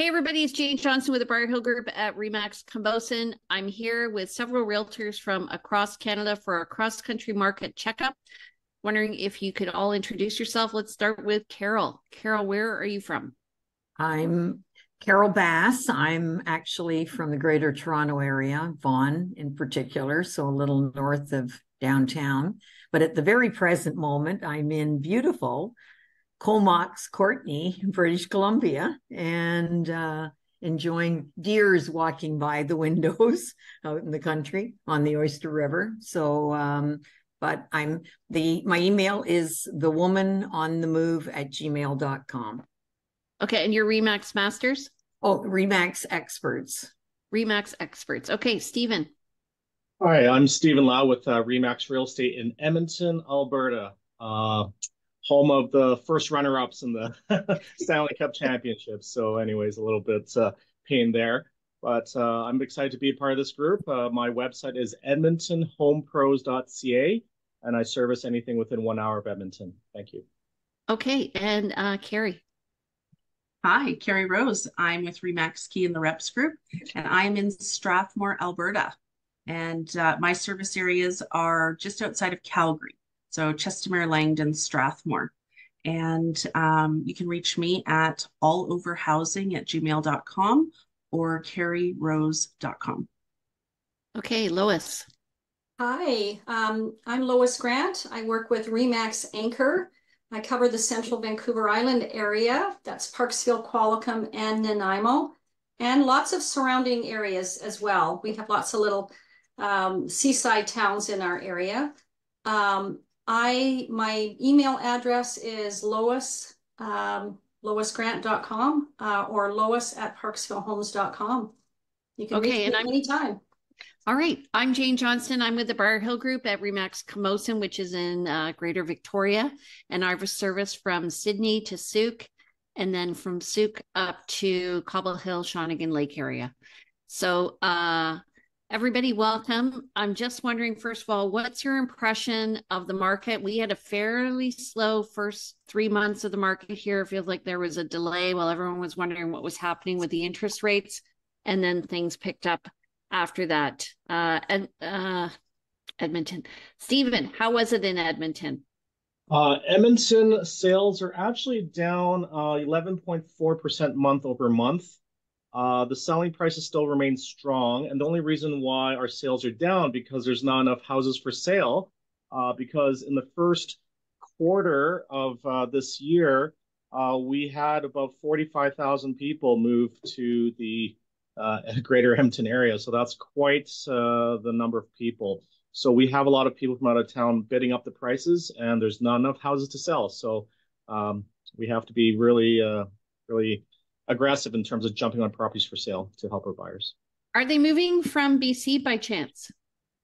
Hey everybody, it's Jane Johnson with the Briar Hill Group at Remax Cambosen. I'm here with several realtors from across Canada for a cross-country market checkup. Wondering if you could all introduce yourself. Let's start with Carol. Carol, where are you from? I'm Carol Bass. I'm actually from the Greater Toronto area, Vaughan in particular, so a little north of downtown. But at the very present moment, I'm in beautiful Comox, Courtney, British Columbia, and enjoying deers walking by the windows out in the country on the Oyster River. But my email is thewomanonthemove@gmail.com. Okay, and you're Remax Masters? Oh, Remax Experts. Remax Experts. Okay, Stephen. Hi, I'm Stephen Lau with Remax Real Estate in Edmonton, Alberta, home of the first runner-ups in the Stanley Cup Championship. So anyways, a little bit pain there. But I'm excited to be a part of this group. My website is edmontonhomepros.ca, and I service anything within 1 hour of Edmonton. Thank you. Okay, and Carrie. Hi, Carrie Rose. I'm with Remax Key in the Reps Group, and I am in Strathmore, Alberta. And my service areas are just outside of Calgary, so Chestermere, Langdon, Strathmore. And you can reach me at alloverhousing@gmail.com or carrierose.com. Okay, Lois. Hi, I'm Lois Grant. I work with Remax Anchor. I cover the central Vancouver Island area. That's Parksville, Qualicum, and Nanaimo, and lots of surrounding areas as well. We have lots of little seaside towns in our area. My email address is Lois, loisgrant.com or lois@parksvillehomes.com. You can reach me anytime. All right. I'm Jane Johnson. I'm with the Briar Hill Group at Remax Cambosen, which is in Greater Victoria. And I have a service from Sydney to Sooke, and then from Sooke up to Cobble Hill, Shawnigan Lake area. So everybody, welcome. I'm just wondering, first of all, what's your impression of the market? We had a fairly slow first 3 months of the market here. It feels like there was a delay while everyone was wondering what was happening with the interest rates. And then things picked up after that. Edmonton. Stephen, how was it in Edmonton? Edmonton sales are actually down 11.4% month over month. The selling prices still remain strong, and the only reason why our sales are down because there's not enough houses for sale. Because in the first quarter of this year, we had about 45,000 people move to the Greater Edmonton area, so that's quite the number of people. So we have a lot of people from out of town bidding up the prices, and there's not enough houses to sell. So we have to be really aggressive in terms of jumping on properties for sale to help our buyers. Are they moving from BC by chance?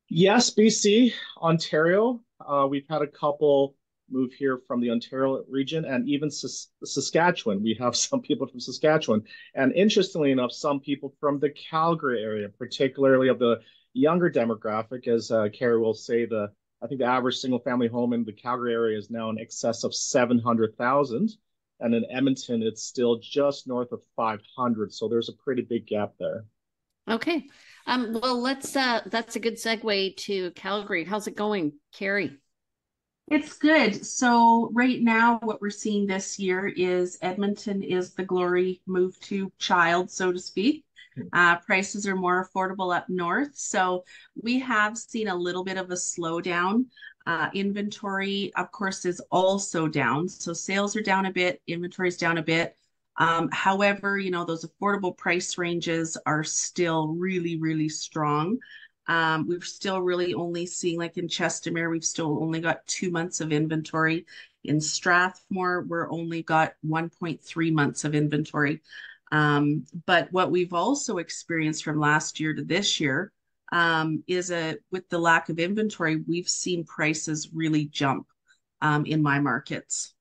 Yes, BC, Ontario. We've had a couple move here from the Ontario region, and even Saskatchewan. We have some people from Saskatchewan. And interestingly enough, some people from the Calgary area, particularly of the younger demographic, as Carrie will say, I think the average single family home in the Calgary area is now in excess of 700,000. And in Edmonton, it's still just north of 500. So there's a pretty big gap there. Okay. Well, that's a good segue to Calgary. How's it going, Carrie? It's good. So right now, what we're seeing this year is Edmonton is the glory move to child, so to speak. Prices are more affordable up north. So we have seen a little bit of a slowdown. Inventory, of course, is also down. So sales are down a bit, inventory is down a bit. However, those affordable price ranges are still really, really strong. We've still really only seeing, like in Chestermere, we've still only got 2 months of inventory. In Strathmore, we're only got 1.3 months of inventory. But what we've also experienced from last year to this year is with the lack of inventory, we've seen prices really jump in my markets.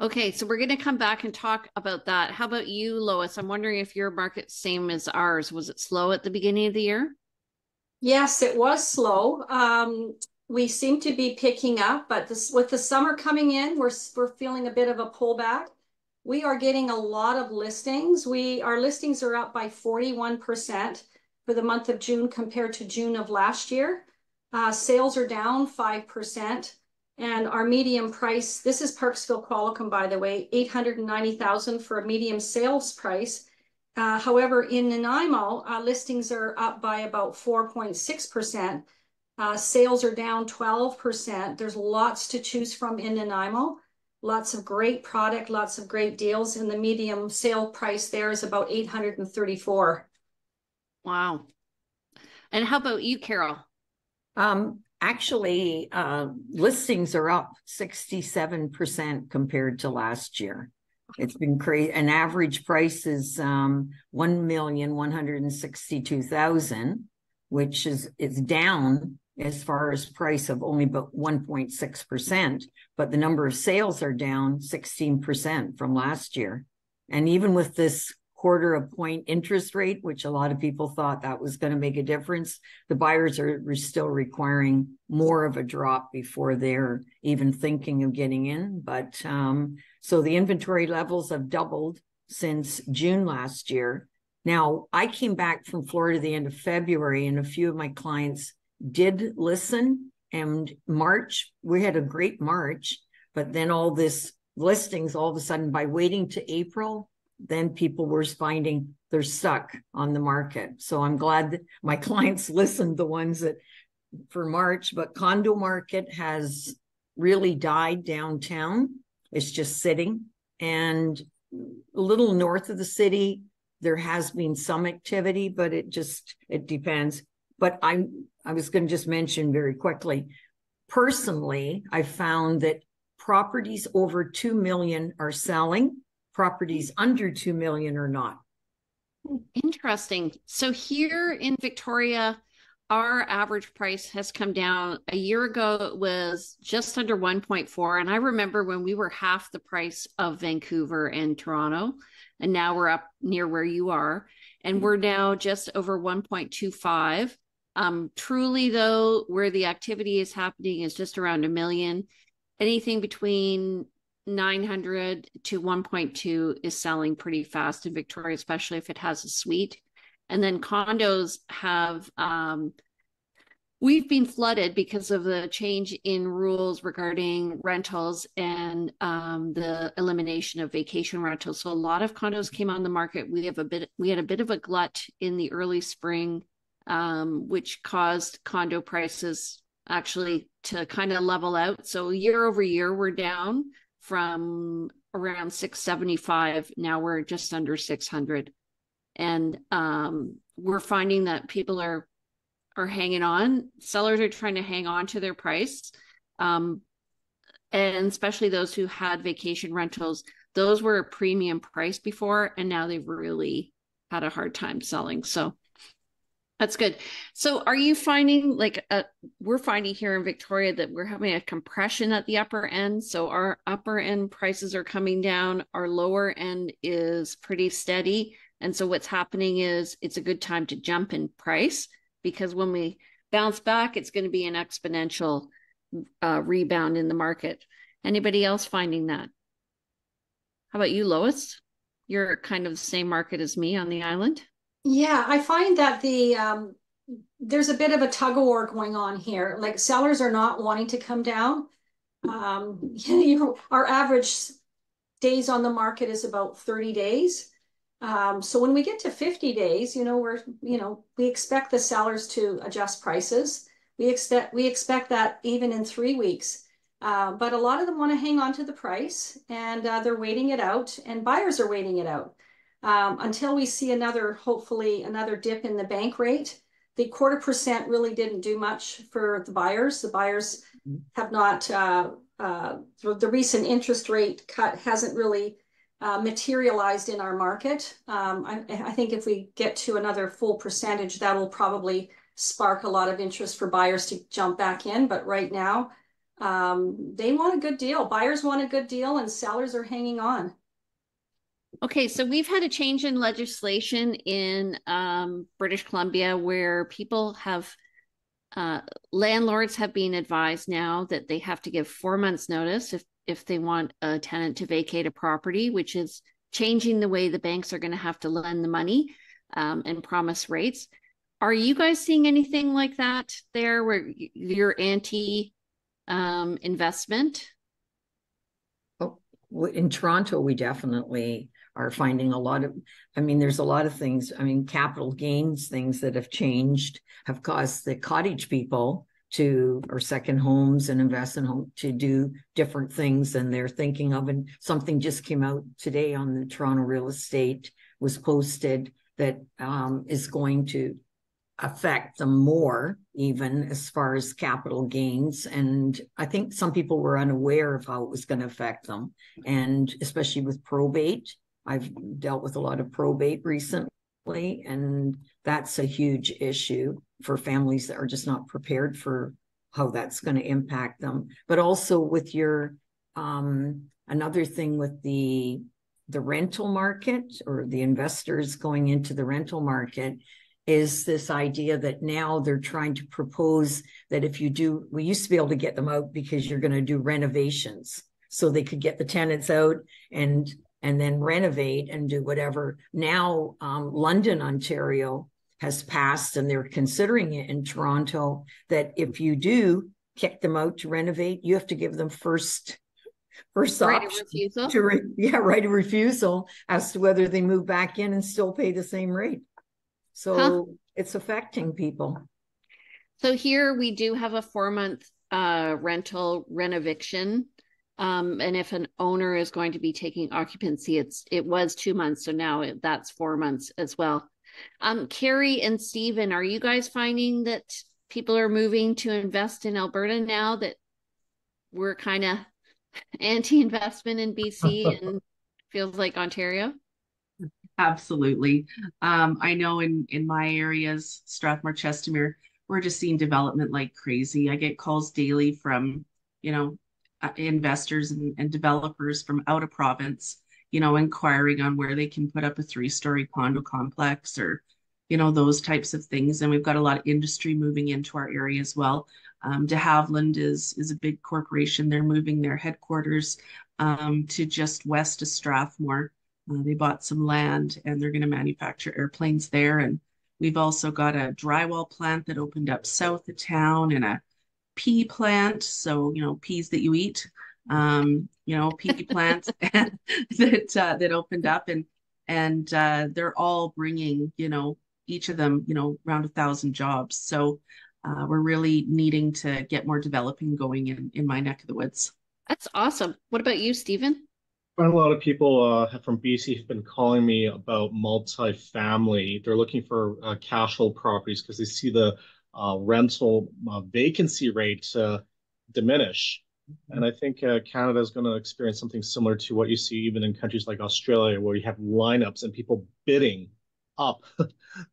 Okay, so we're going to come back and talk about that. How about you, Lois? I'm wondering if your market's same as ours. Was it slow at the beginning of the year? Yes, it was slow. We seem to be picking up, but with the summer coming in, we're feeling a bit of a pullback. we are getting a lot of listings. Our listings are up by 41% for the month of June compared to June of last year. Sales are down 5%. And our medium price, this is Parksville Qualicum, by the way, $890,000 for a medium sales price. However, in Nanaimo, listings are up by about 4.6%. Sales are down 12%. There's lots to choose from in Nanaimo. Lots of great product, lots of great deals, and the medium sale price there is about $834,000. Wow. And how about you, Carol? Actually, listings are up 67% compared to last year. It's been crazy. An average price is $1,162,000, which is down as far as price of only about 1.6%, but the number of sales are down 16% from last year. And even with this quarter of point interest rate, which a lot of people thought that was going to make a difference, the buyers are still requiring more of a drop before they're even thinking of getting in. But so the inventory levels have doubled since June last year. Now, I came back from Florida the end of February, and a few of my clients did listen. And March, we had a great March, but then all this listings, all of a sudden, by waiting to April, then people were finding they're stuck on the market. So I'm glad that my clients listened, the ones that for March, but condo market has really died downtown. It's just sitting. And a little north of the city, there has been some activity, but it depends. But I was going to just mention very quickly, personally, I found that properties over 2 million are selling, properties under 2 million are not. Interesting. So here in Victoria, our average price has come down. A year ago, it was just under 1.4. And I remember when we were half the price of Vancouver and Toronto, and now we're up near where you are, and we're now just over 1.25. Truly, though, where the activity is happening is just around 1 million. Anything between 900 to 1.2 is selling pretty fast in Victoria, especially if it has a suite. And then condos have, we've been flooded because of the change in rules regarding rentals and the elimination of vacation rentals. So a lot of condos came on the market. We had a bit of a glut in the early spring, which caused condo prices actually to kind of level out. So year over year, we're down from around 675. Now we're just under 600. And we're finding that people are hanging on. Sellers are trying to hang on to their price. And especially those who had vacation rentals, those were a premium price before, and now they've really had a hard time selling. So that's good. So are you finding we're finding here in Victoria that we're having a compression at the upper end. So our upper end prices are coming down. Our lower end is pretty steady. And so what's happening is it's a good time to jump in price, because when we bounce back, it's going to be an exponential rebound in the market. Anybody else finding that? How about you, Lois? You're kind of the same market as me on the island. Yeah, I find that there's a bit of a tug of war going on here. Like, sellers are not wanting to come down. Our average days on the market is about 30 days. So when we get to 50 days, we expect the sellers to adjust prices. We expect that even in 3 weeks. But a lot of them want to hang on to the price, and they're waiting it out, and buyers are waiting it out. Until we see hopefully another dip in the bank rate. The 0.25% really didn't do much for the buyers. The buyers have not, the recent interest rate cut hasn't really materialized in our market. I think if we get to another full percentage, that will probably spark a lot of interest for buyers to jump back in. But right now, they want a good deal. Buyers want a good deal, and sellers are hanging on. Okay, so we've had a change in legislation in British Columbia where people have, landlords have been advised now that they have to give 4 months notice if they want a tenant to vacate a property, which is changing the way the banks are going to have to lend the money and promise rates. Are you guys seeing anything like that there where you're anti investment? Oh, in Toronto, we definitely are finding a lot of, I mean, there's a lot of things. I mean, capital gains things that have changed have caused the cottage people to, or second homes and invest in home to do different things than they're thinking of. And something just came out today on the Toronto real estate was posted that is going to affect them more, even as far as capital gains. And I think some people were unaware of how it was going to affect them. And especially with probate, I've dealt with a lot of probate recently, and that's a huge issue for families that are just not prepared for how that's going to impact them. But also with your, another thing with the rental market or the investors going into the rental market is this idea that now they're trying to propose that if you do, we used to be able to get them out because you're going to do renovations. So they could get the tenants out and then renovate and do whatever. Now, London, Ontario has passed, and they're considering it in Toronto, that if you do kick them out to renovate, you have to give them first Right of option refusal? right of refusal as to whether they move back in and still pay the same rate. So it's affecting people. So here we do have a 4-month rental renovation. And if an owner is going to be taking occupancy, it was 2 months. So now that's 4 months as well. Carrie and Stephen, are you guys finding that people are moving to invest in Alberta now that we're kind of anti-investment in BC and feels like Ontario? Absolutely. I know in my areas, Strathmore, Chestermere, we're just seeing development like crazy. I get calls daily from, investors and developers from out of province, inquiring on where they can put up a 3-story condo complex or, those types of things. And we've got a lot of industry moving into our area as well. De Havilland is a big corporation. They're moving their headquarters to just west of Strathmore. They bought some land and they're going to manufacture airplanes there. And we've also got a drywall plant that opened up south of town and a pea plant. So, peas that you eat, pea plants that opened up and they're all bringing, each of them, around 1,000 jobs. So we're really needing to get more developing going in my neck of the woods. That's awesome. What about you, Stephen? A lot of people from BC have been calling me about multifamily. They're looking for cash flow properties because they see the rental vacancy rate diminish. And I think Canada is going to experience something similar to what you see even in countries like Australia, where you have lineups and people bidding up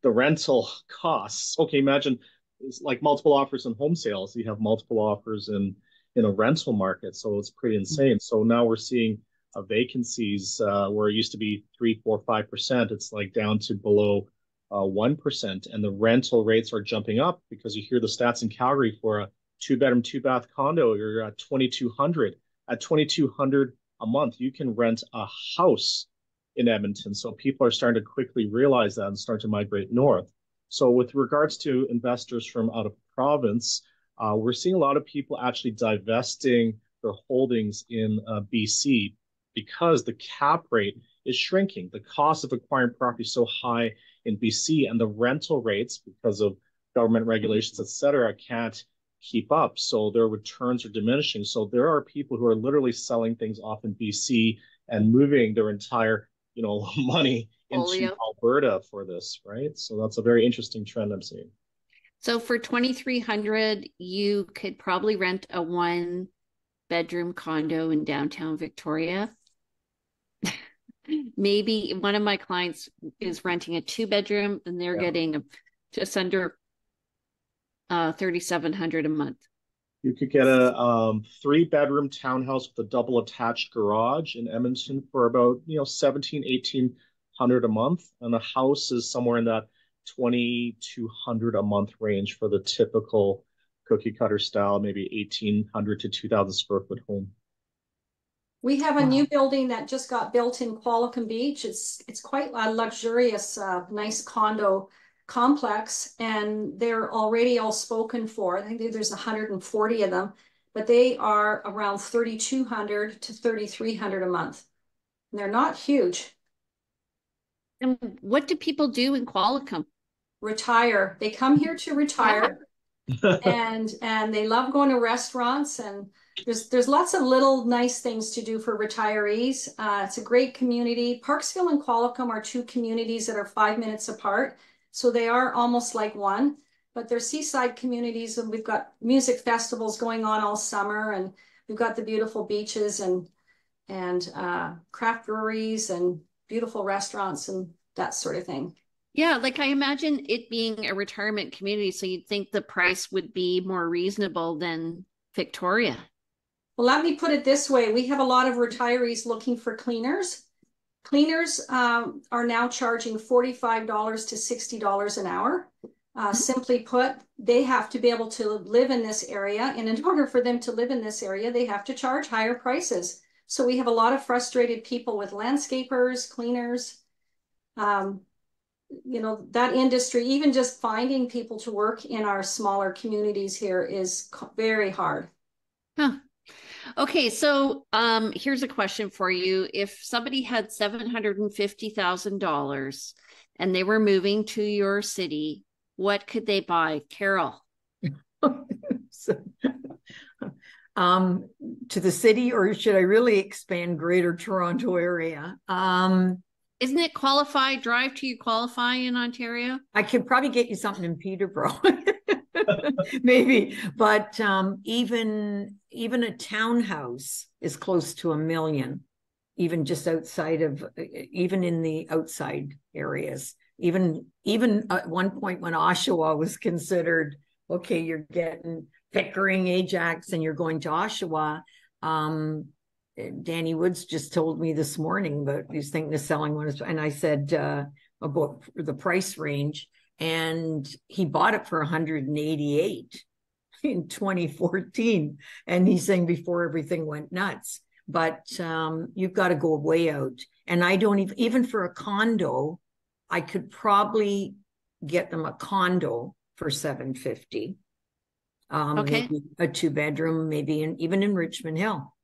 the rental costs. Okay, imagine it's like multiple offers in home sales. You have multiple offers in a rental market, so it's pretty insane. So now we're seeing vacancies where it used to be 3, 4, 5%. It's like down to below 1%, and the rental rates are jumping up because you hear the stats in Calgary for a 2-bedroom, 2-bath condo. You're at 2,200. At 2,200 a month, you can rent a house in Edmonton. So people are starting to quickly realize that and start to migrate north. So with regards to investors from out of province, we're seeing a lot of people actually divesting their holdings in BC because the cap rate is shrinking. The cost of acquiring property is so high in BC, and the rental rates, because of government regulations, et cetera, can't keep up. So their returns are diminishing. So there are people who are literally selling things off in BC and moving their entire, money into Alberta for this, right? So that's a very interesting trend I'm seeing. So for 2,300, you could probably rent a 1-bedroom condo in downtown Victoria. Maybe one of my clients is renting a 2-bedroom and they're getting just under 3,700 a month. You could get a 3-bedroom townhouse with a double attached garage in Edmonton for about 1,800 a month, and a house is somewhere in that 2,200 a month range for the typical cookie cutter style, maybe 1,800 to 2,000 square foot home. We have a Wow. new building that just got built in Qualicum Beach. It's quite a luxurious, nice condo complex, and they're already all spoken for. I think there's 140 of them, but they are around 3,200 to 3,300 a month. And they're not huge. And what do people do in Qualicum? Retire. They come here to retire. and they love going to restaurants, and there's lots of little nice things to do for retirees. It's a great community. Parksville and Qualicum are two communities that are 5 minutes apart, so they are almost like one, but they're seaside communities, and we've got music festivals going on all summer, and we've got the beautiful beaches and craft breweries and beautiful restaurants and that sort of thing. Yeah, like I imagine it being a retirement community, so you'd think the price would be more reasonable than Victoria. Well, let me put it this way. We have a lot of retirees looking for cleaners. Cleaners are now charging $45 to $60 an hour. Simply put, they have to be able to live in this area. And in order for them to live in this area, they have to charge higher prices. So we have a lot of frustrated people with landscapers, cleaners, you know, that industry. Even just finding people to work in our smaller communities here is very hard. Huh. Okay, so here's a question for you. If somebody had $750,000 and they were moving to your city, what could they buy? Carol. So, to the city, or should I really expand Greater Toronto Area? Isn't it qualified? Drive till you qualify in Ontario? I could probably get you something in Peterborough. Maybe, but even a townhouse is close to $1 million, even just outside of, even in the outside areas. Even at one point when Oshawa was considered, okay, you're getting Pickering, Ajax, and you're going to Oshawa. Danny Woods just told me this morning, but he's thinking of selling one. And I said about the price range, and he bought it for 188 in 2014. And he's saying before everything went nuts. But you've got to go way out. And I don't even for a condo, I could probably get them a condo for $750. Okay. Maybe a 2-bedroom, maybe even in Richmond Hill.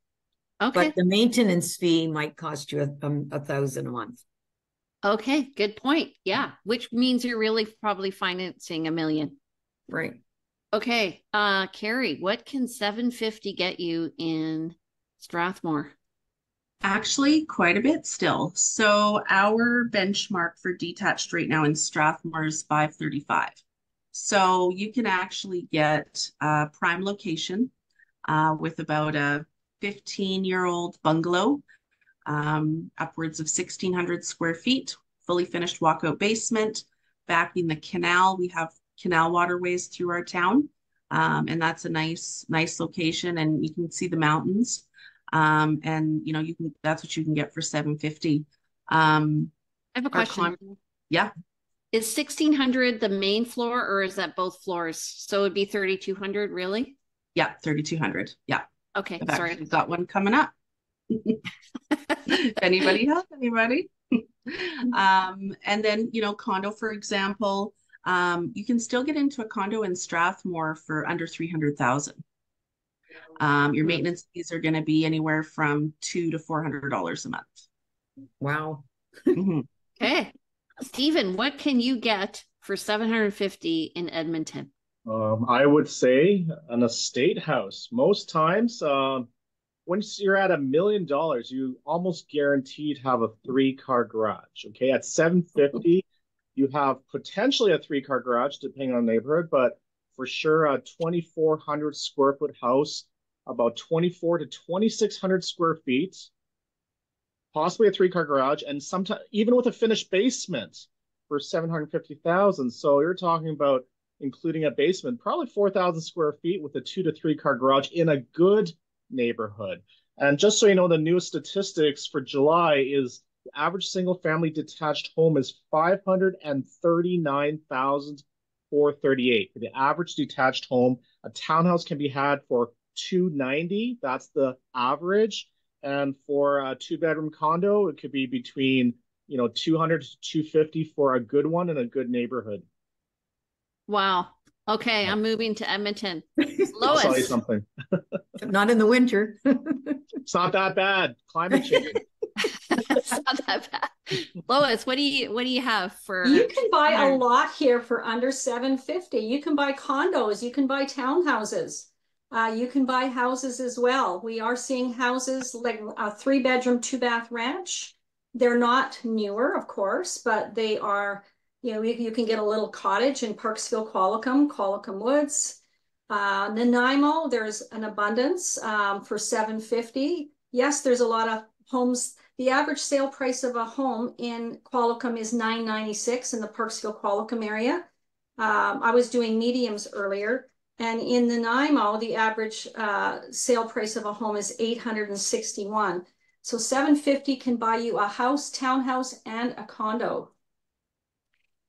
Okay. But the maintenance fee might cost you $1,000 a month. Okay, good point. Yeah, which means you're really probably financing $1 million. Right. Okay, Carrie, what can 750 get you in Strathmore? Actually, quite a bit still. So our benchmark for detached right now in Strathmore is 535. So you can actually get a prime location with about a 15-year-old bungalow, upwards of 1,600 square feet, fully finished walkout basement, backing the canal. We have canal waterways through our town, and that's a nice location, and you can see the mountains. And you know, that's what you can get for 750. I have a question. Yeah. Is 1,600 the main floor, or is that both floors? So it'd be 3,200, really? Yeah, 3,200. Yeah. Okay, I've sorry. actually got one coming up. If anybody has anybody. And then, you know, condo, for example, you can still get into a condo in Strathmore for under 300,000. Your maintenance fees are going to be anywhere from $200 to $400 a month. Wow. Okay. Stephen, what can you get for 750 in Edmonton? I would say an estate house. Most times, once you're at $1 million, you almost guaranteed have a 3-car garage. Okay, at 750, you have potentially a 3-car garage, depending on the neighborhood, but for sure a 2,400 square foot house, about 2,400 to 2,600 square feet, possibly a 3-car garage, and sometimes even with a finished basement for 750,000. So you're talking about including a basement, probably 4,000 square feet with a 2 to 3-car garage in a good neighborhood. And just so you know, the newest statistics for July is the average single family detached home is 539,438 for the average detached home. A townhouse can be had for 290. That's the average. And for a 2-bedroom condo, it could be between, 200 to 250 for a good one in a good neighborhood. Wow. Okay, Yeah. I'm moving to Edmonton. I'll sell you Lois. something. Not in the winter. It's not that bad. Climate change. It's not that bad. Lois, what do you have for You can buy a lot here for under 750. You can buy condos, you can buy townhouses. You can buy houses as well. We are seeing houses like a 3-bedroom, 2-bath ranch. They're not newer, of course, but they are, you can get a little cottage in Parksville, Qualicum Woods. Nanaimo, there's an abundance for 750. Yes, there's a lot of homes. The average sale price of a home in Qualicum is $996 in the Parksville Qualicum area. I was doing mediums earlier, and in Nanaimo, the average sale price of a home is $861. So $750 can buy you a house, townhouse, and a condo.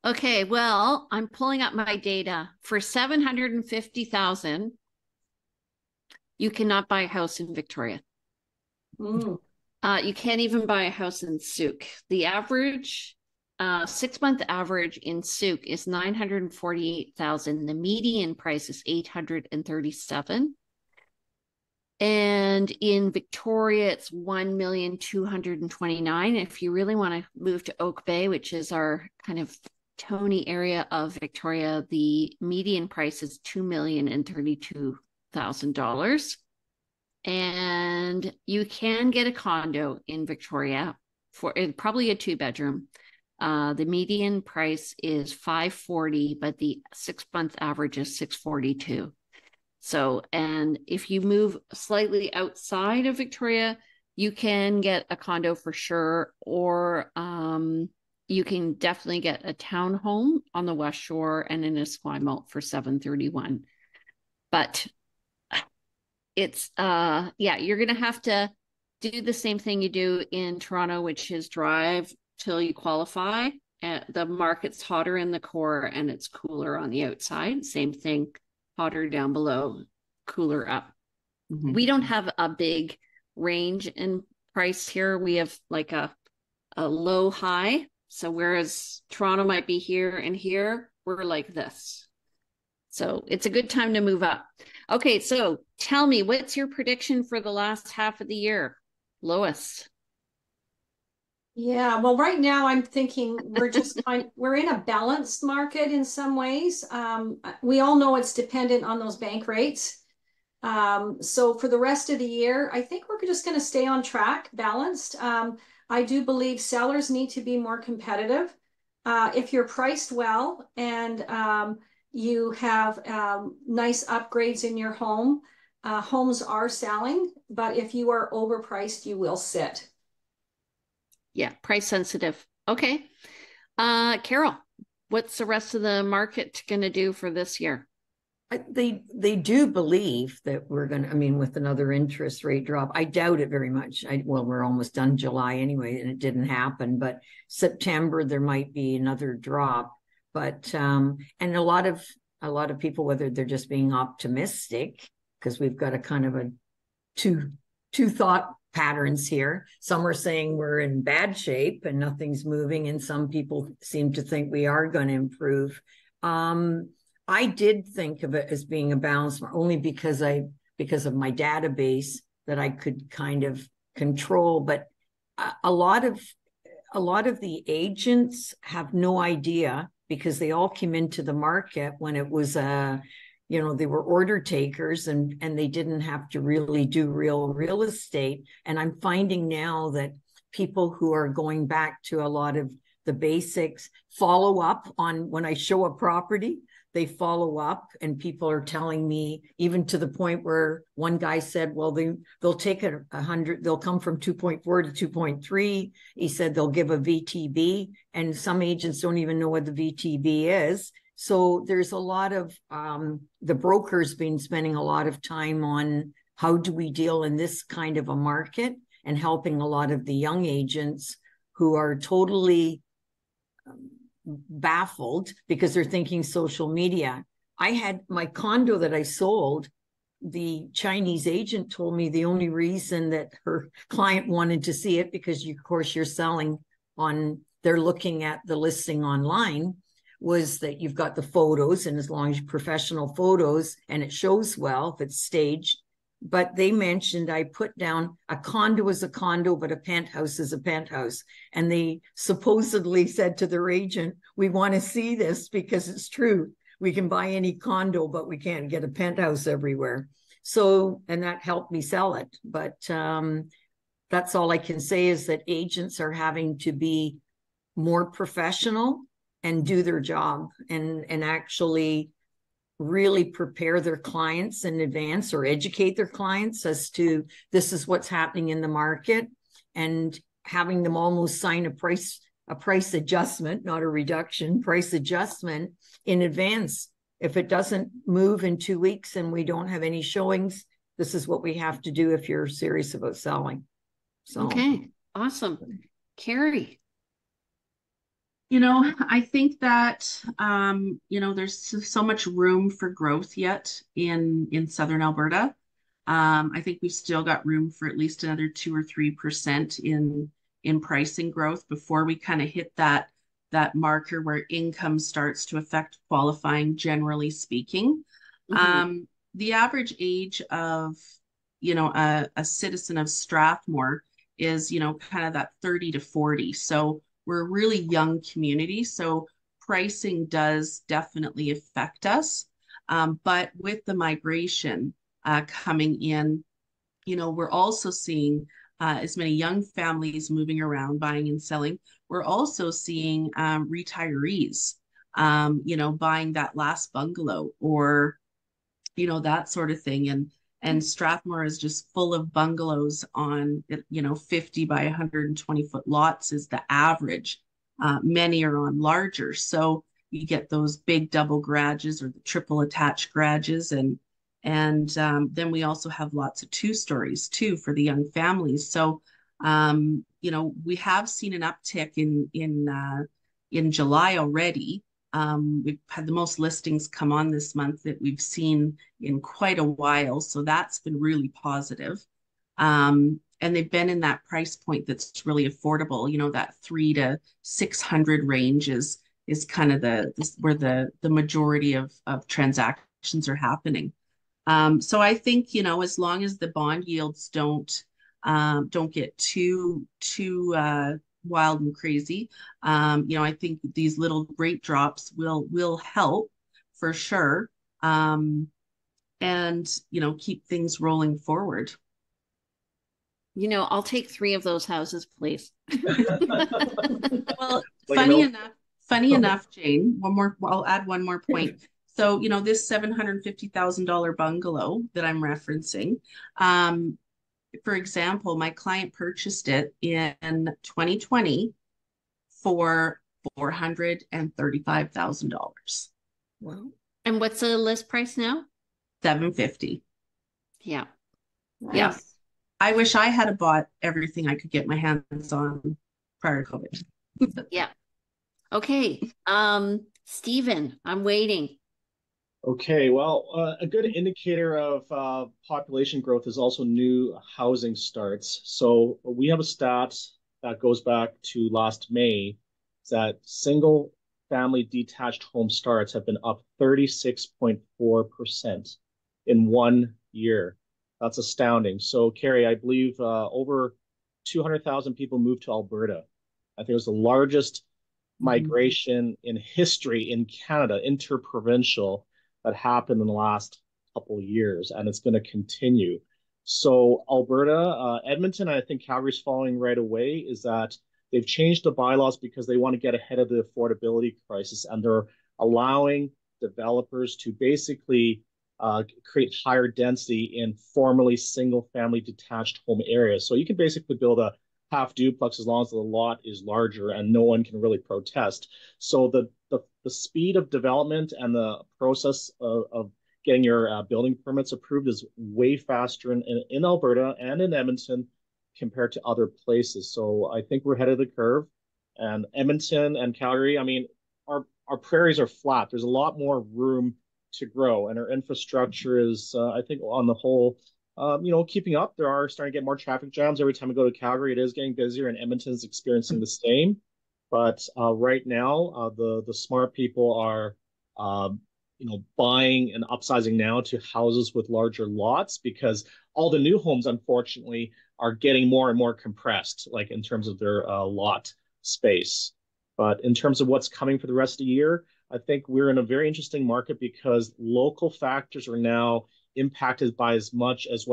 Okay, well, I'm pulling up my data. For 750,000, you cannot buy a house in Victoria. Mm. You can't even buy a house in Sooke. The average 6-month average in Sooke is 948,000. The median price is 837. And in Victoria, it's 1,229,000. If you really want to move to Oak Bay, which is our kind of Tony area of Victoria, the median price is $2,032,000. And you can get a condo in Victoria for probably a 2-bedroom. The median price is $540, but the 6-month average is $642. So, and if you move slightly outside of Victoria, you can get a condo for sure, or you can definitely get a townhome on the West Shore and in Esquimalt for $731. But it's you're gonna have to do the same thing you do in Toronto, which is drive till you qualify. The market's hotter in the core and it's cooler on the outside. Same thing, hotter down below, cooler up. Mhm. We don't have a big range in price here. We have like a low high. So whereas Toronto might be here and here, we're like this. So it's a good time to move up. Okay, so tell me, what's your prediction for the last half of the year, Lois? Yeah, well, right now I'm thinking we're in a balanced market in some ways. We all know it's dependent on those bank rates. So for the rest of the year, I think we're just going to stay on track, balanced. I do believe sellers need to be more competitive. If you're priced well and you have nice upgrades in your home, homes are selling, but if you are overpriced, you will sit. Yeah, price sensitive. Okay. Carol, what's the rest of the market going to do for this year? They do believe that we're going to, I mean, with another interest rate drop, I doubt it very much. Well, we're almost done July anyway, and it didn't happen, but September, there might be another drop. But, and a lot of people, whether they're just being optimistic, because we've got a kind of a two thought patterns here. Some are saying we're in bad shape and nothing's moving, and some people seem to think we are going to improve. I did think of it as being a balance only because of my database that I could kind of control. But a lot of the agents have no idea, because they all came into the market when it was they were order takers and they didn't have to really do real estate. And I'm finding now that people who are going back to a lot of the basics follow up on when I show a property. They follow up, and people are telling me, even to the point where one guy said, well, they'll take 100, they'll come from 2.4 to 2.3. He said they'll give a VTB, and some agents don't even know what the VTB is. So there's a lot of, the broker's been spending a lot of time on how do we deal in this kind of a market, and helping a lot of the young agents who are totally baffled because they're thinking social media. I had my condo that I sold the Chinese agent told me the only reason that her client wanted to see it, because of course you're selling on, they're looking at the listing online, was that you've got the photos, and as long as professional photos and it shows well, if it's staged. But they mentioned I put down a condo is a condo, but a penthouse is a penthouse. And they supposedly said to their agent, we want to see this because it's true. We can buy any condo, but we can't get a penthouse everywhere. So, and that helped me sell it. But that's all I can say, is that agents are having to be more professional and do their job, and actually really prepare their clients in advance, or educate their clients as to this is what's happening in the market, and having them almost sign a price adjustment, not a reduction, price adjustment in advance. If it doesn't move in 2 weeks and we don't have any showings, this is what we have to do if you're serious about selling. So okay, awesome. Carrie. I think that, there's so much room for growth yet in Southern Alberta. I think we've still got room for at least another 2 or 3% in pricing growth before we kind of hit that marker where income starts to affect qualifying, generally speaking. Mm-hmm. The average age of, a citizen of Strathmore is, kind of that 30 to 40. So we're a really young community, so pricing does definitely affect us. But with the migration coming in, we're also seeing as many young families moving around, buying and selling. We're also seeing retirees, buying that last bungalow, or, that sort of thing. And Strathmore is just full of bungalows on, 50 by 120-foot lots is the average. Many are on larger. So you get those big double garages or the triple attached garages. And then we also have lots of 2 stories too for the young families. So, we have seen an uptick in July already. We've had the most listings come on this month that we've seen in quite a while. So that's been really positive. And they've been in that price point that's really affordable. That 300 to 600 range is kind of where the majority of transactions are happening. So I think, as long as the bond yields don't get too wild and crazy, I think these little rate drops will help for sure, and keep things rolling forward. I'll take 3 of those houses, please. Well, funny enough, Jane, I'll add one more point. So, this $750,000 bungalow that I'm referencing, for example, my client purchased it in 2020 for $435,000. Wow. And what's the list price now? $750,000. Yeah. Nice. Yeah. I wish I had bought everything I could get my hands on prior to COVID. Yeah. Okay. Stephen, I'm waiting. Okay, well, a good indicator of population growth is also new housing starts. So we have a stat that goes back to last May, that single family detached home starts have been up 36.4% in 1 year. That's astounding. So, Carrie, I believe over 200,000 people moved to Alberta. I think it was the largest migration in history in Canada, interprovincial, that happened in the last couple of years, and it's going to continue. So Alberta, Edmonton, I think Calgary's following right away, is that they've changed the bylaws because they want to get ahead of the affordability crisis, and they're allowing developers to basically create higher density in formerly single-family detached home areas. So you can basically build a half duplex as long as the lot is larger and no one can really protest. So the speed of development and the process of getting your building permits approved is way faster in Alberta and in Edmonton compared to other places. So I think we're ahead of the curve. And Edmonton and Calgary, I mean, our prairies are flat. There's a lot more room to grow, and our infrastructure is, I think, on the whole, keeping up. There are starting to get more traffic jams every time I go to Calgary. It is getting busier, and Edmonton's experiencing the same. But right now, the smart people are, buying and upsizing now to houses with larger lots because all the new homes, unfortunately, are getting more and more compressed, like in terms of their lot space. But in terms of what's coming for the rest of the year, I think we're in a very interesting market because local factors are now impacted by as much as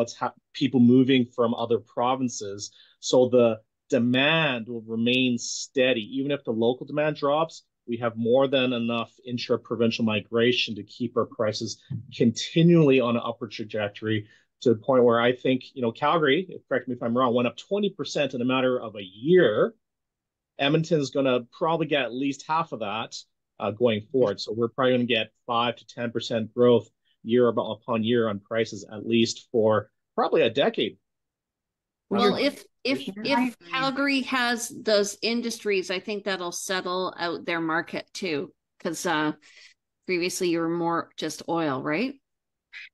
people moving from other provinces. So the demand will remain steady. Even if the local demand drops, we have more than enough intra-provincial migration to keep our prices continually on an upward trajectory to the point where I think, Calgary, correct me if I'm wrong, went up 20% in a matter of a year. Edmonton is going to probably get at least half of that going forward. So we're probably going to get 5 to 10% growth year upon year on prices, at least for probably a decade. Well, if Calgary has those industries, I think that'll settle out their market too, because previously you were more just oil, right?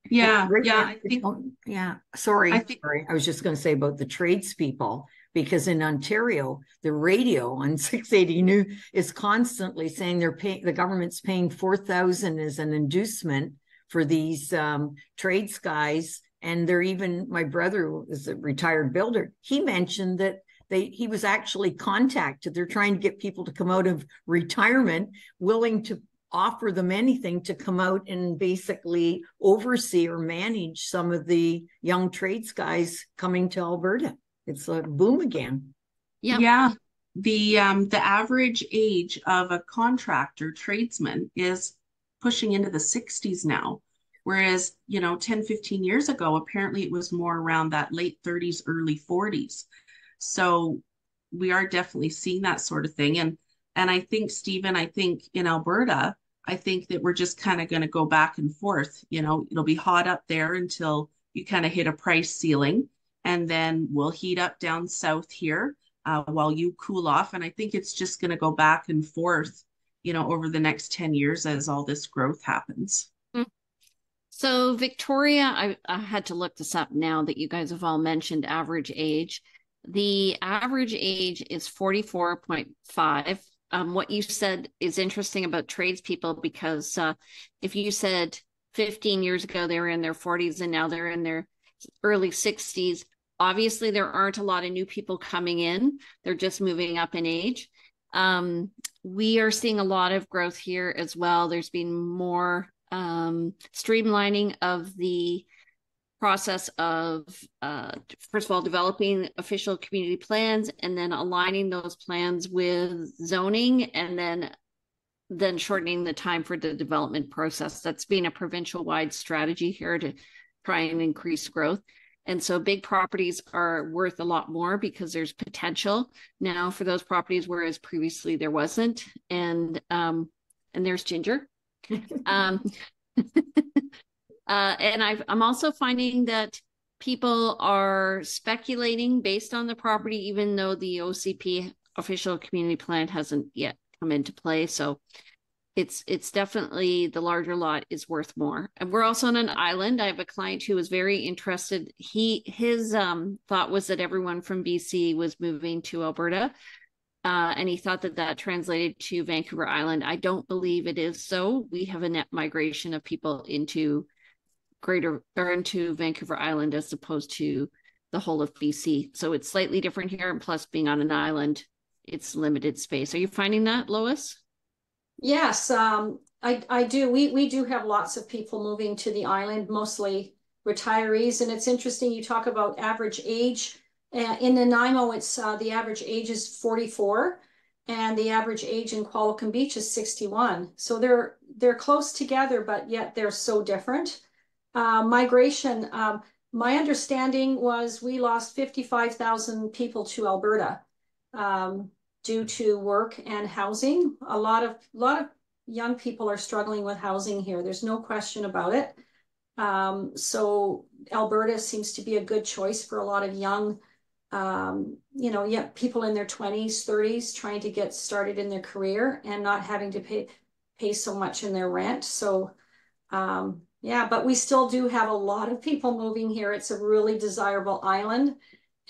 Yeah, I think. Sorry. I was just going to say about the tradespeople, because in Ontario, the radio on 680 New is constantly saying the government's paying $4,000 as an inducement for these trades guys. And my brother is a retired builder. He mentioned that he was actually contacted. They're trying to get people to come out of retirement, willing to offer them anything to come out and basically oversee or manage some of the young trades guys coming to Alberta. It's a boom again. Yeah. The average age of a contractor tradesman is pushing into the 60s now. Whereas, 10, 15 years ago, apparently it was more around that late 30s, early 40s. So we are definitely seeing that sort of thing. And I think, Stephen, in Alberta, I think that we're just kind of going to go back and forth. It'll be hot up there until you kind of hit a price ceiling. And then we'll heat up down south here while you cool off. And I think it's just going to go back and forth, over the next 10 years as all this growth happens. So Victoria, I had to look this up now that you guys have all mentioned average age. The average age is 44.5. What you said is interesting about tradespeople because if you said 15 years ago they were in their 40s and now they're in their early 60s, obviously there aren't a lot of new people coming in. They're just moving up in age. We are seeing a lot of growth here as well. There's been more streamlining of the process of first of all developing official community plans and then aligning those plans with zoning and then shortening the time for the development process. That's been a provincial wide strategy here to try and increase growth. And so big properties are worth a lot more because there's potential now for those properties, whereas previously there wasn't. And there's Ginger. And I'm also finding that people are speculating based on the property, even though the OCP official community plan hasn't yet come into play. So it's definitely the larger lot is worth more. And we're also on an island. I have a client who was very interested. His thought was that everyone from BC was moving to Alberta. And he thought that translated to Vancouver Island. I don't believe it is so. We have a net migration of people into Vancouver Island as opposed to the whole of BC. So it's slightly different here. And plus being on an island, it's limited space. Are you finding that, Lois? Yes, I do. We do have lots of people moving to the island, mostly retirees. And it's interesting you talk about average age. In Nanaimo, it's the average age is 44, and the average age in Qualicum Beach is 61. So they're close together, but yet they're so different. Migration. My understanding was we lost 55,000 people to Alberta due to work and housing. A lot of young people are struggling with housing here. There's no question about it. So Alberta seems to be a good choice for a lot of young people in their 20s, 30s trying to get started in their career and not having to pay so much in their rent. So Yeah, but we still do have a lot of people moving here. It's a really desirable island.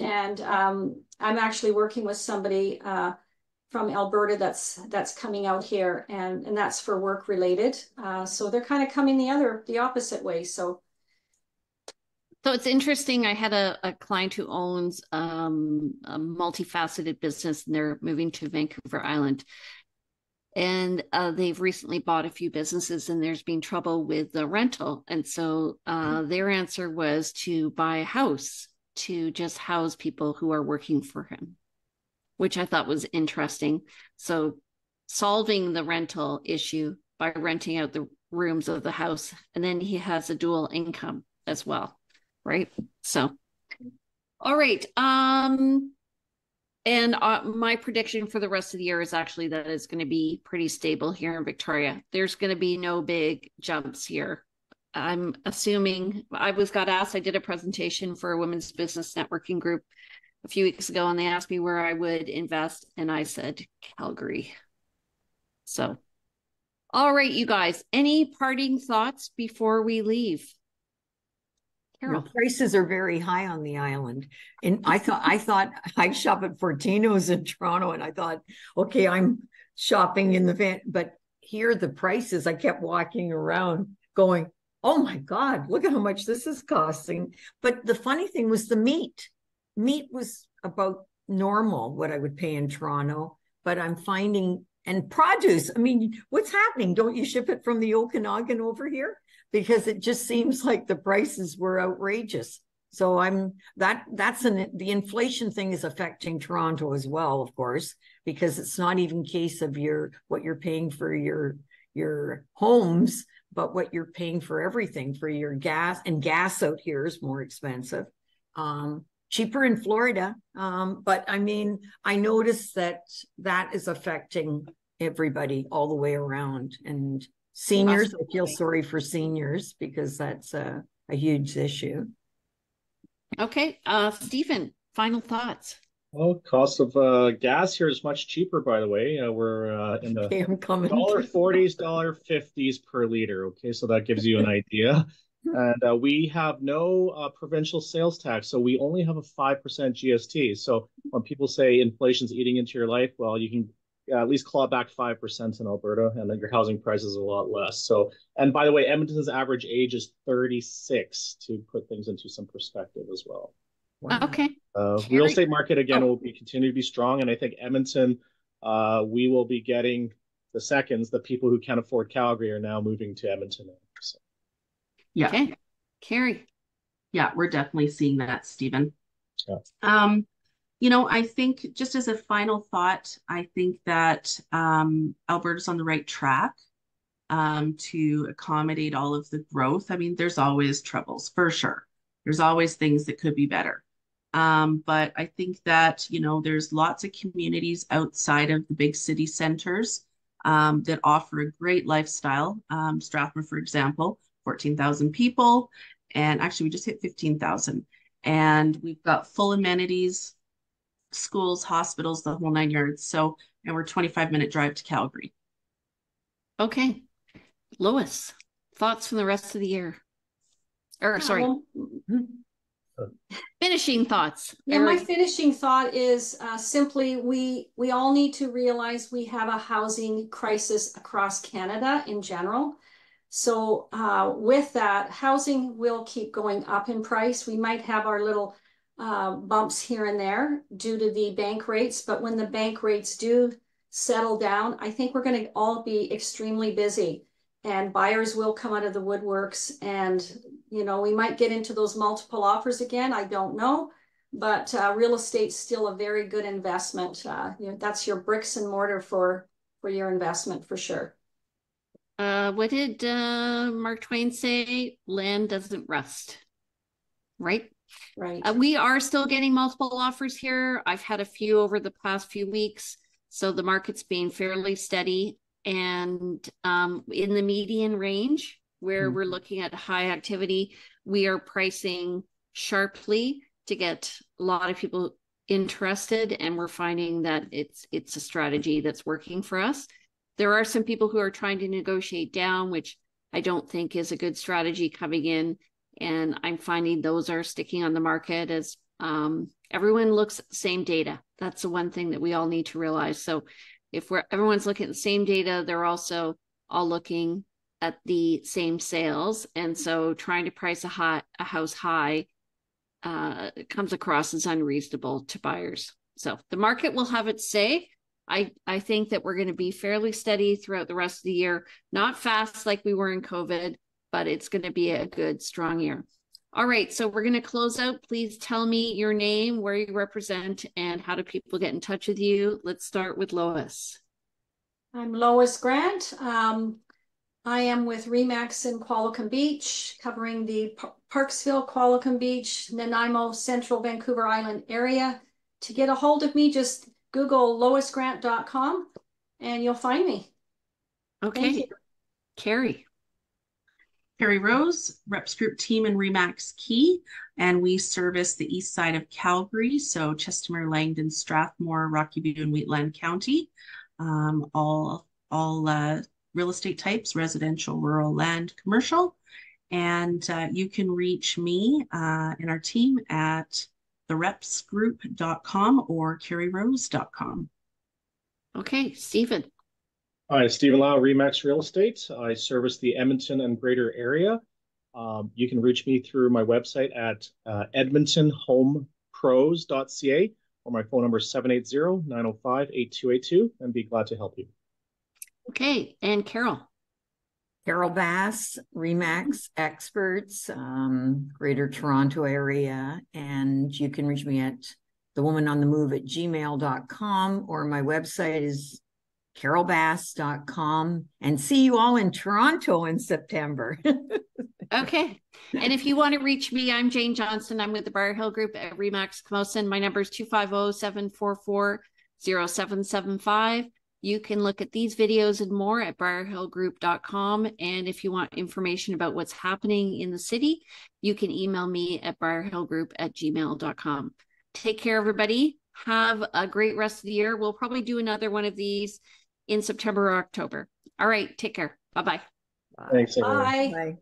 And I'm actually working with somebody from Alberta that's coming out here, and that's for work related. So they're kind of coming the opposite way. So it's interesting. I had a client who owns a multifaceted business, and they're moving to Vancouver Island. And they've recently bought a few businesses, and there's been trouble with the rental. And so their answer was to buy a house to just house people who are working for him, which I thought was interesting. So solving the rental issue by renting out the rooms of the house, and then he has a dual income as well, right? So, all right. And my prediction for the rest of the year is actually that it's going to be pretty stable here in Victoria. There's going to be no big jumps here. I'm assuming I got asked, I did a presentation for a women's business networking group a few weeks ago, and they asked me where I would invest, and I said Calgary. So, all right, you guys, any parting thoughts before we leave? Carol. The prices are very high on the island. And I thought I'd shop at Fortino's in Toronto, and I thought, okay, I'm shopping in the van. But here the prices, I kept walking around going, oh my God, look at how much this is costing. But the funny thing was the meat. Meat was about normal, what I would pay in Toronto, but I'm finding, and produce, I mean, what's happening? Don't you ship it from the Okanagan over here? Because it just seems like the prices were outrageous. So the inflation thing is affecting Toronto as well, of course, because it's not even case of what you're paying for your homes, but what you're paying for everything, for your gas, and gas out here is more expensive. Cheaper in Florida. But I mean, I noticed that is affecting everybody all the way around. And seniors, I feel sorry for seniors because that's a huge issue. Okay. Stephen, final thoughts. Well, cost of gas here is much cheaper, by the way. We're in the $1.40s, $1.50s per liter. Okay, so that gives you an idea. And we have no provincial sales tax, so we only have a 5% GST. So when people say inflation's eating into your life, well, you can at least claw back 5% in Alberta, and then your housing price is a lot less. So, and by the way, Edmonton's average age is 36, to put things into some perspective as well. Wow. Okay. Real estate market again will continue to be strong, and I think Edmonton, we will be getting the seconds. The people who can't afford Calgary are now moving to Edmonton. So. Yeah. Okay. Carrie. Yeah, we're definitely seeing that, Stephen. Yeah. I think just as a final thought, I think that Alberta's on the right track to accommodate all of the growth. I mean, there's always troubles, for sure. There's always things that could be better. But I think that, there's lots of communities outside of the big city centers that offer a great lifestyle. Strathmore, for example, 14,000 people. And actually, we just hit 15,000. And we've got full amenities, schools, hospitals, the whole 9 yards. So, and we're 25-minute drive to Calgary. Okay. Lois, thoughts from the rest of the year? Finishing thoughts. Yeah, my finishing thought is simply we all need to realize we have a housing crisis across Canada in general. So with that, housing will keep going up in price. We might have our little bumps here and there due to the bank rates, but when the bank rates do settle down, I think we're going to all be extremely busy, and buyers will come out of the woodworks, and we might get into those multiple offers again. I don't know, but real estate's still a very good investment. That's your bricks and mortar for your investment for sure. What did Mark Twain say? Land doesn't rust, right? Right. We are still getting multiple offers here. I've had a few over the past few weeks, so the market's being fairly steady and in the median range where we're looking at high activity. We are pricing sharply to get a lot of people interested, and we're finding that it's a strategy that's working for us. There are some people who are trying to negotiate down, which I don't think is a good strategy coming in. And I'm finding those are sticking on the market as everyone looks at the same data. That's the one thing that we all need to realize. So if everyone's looking at the same data, they're also all looking at the same sales. And so trying to price a house high comes across as unreasonable to buyers. So the market will have its say. I think that we're going to be fairly steady throughout the rest of the year, not fast like we were in COVID, but it's going to be a good, strong year. All right, so we're going to close out. Please tell me your name, where you represent, and how do people get in touch with you. Let's start with Lois. I'm Lois Grant. I am with RE/MAX in Qualicum Beach, covering the Parksville, Qualicum Beach, Nanaimo, Central Vancouver Island area. To get a hold of me, just Google loisgrant.com and you'll find me. Okay. Carrie. Carrie Rose, Reps Group Team in RE/MAX Key, and we service the east side of Calgary, so Chestermere, Langdon, Strathmore, Rocky View, and Wheatland County. All real estate types, residential, rural, land, commercial. And you can reach me and our team at therepsgroup.com or carrierose.com. Okay, Stephen. Hi, Stephen Lau, RE/MAX Real Estate. I service the Edmonton and greater area. You can reach me through my website at edmontonhomepros.ca, or my phone number is 780-905-8282, and be glad to help you. Okay, and Carol. Carol Bass, RE/MAX Experts, Greater Toronto area. And you can reach me at thewomanonthemove@gmail.com, or my website is carolbass.com. And see you all in Toronto in September. Okay. And if you want to reach me, I'm Jane Johnston. I'm with the Briar Hill Group at RE/MAX Camosun. My number is 250-744-0775. You can look at these videos and more at briarhillgroup.com. And if you want information about what's happening in the city, you can email me at briarhillgroup@gmail.com. Take care, everybody. Have a great rest of the year. We'll probably do another one of these in September or October. All right. Take care. Bye-bye. Thanks, everyone. Bye. Bye.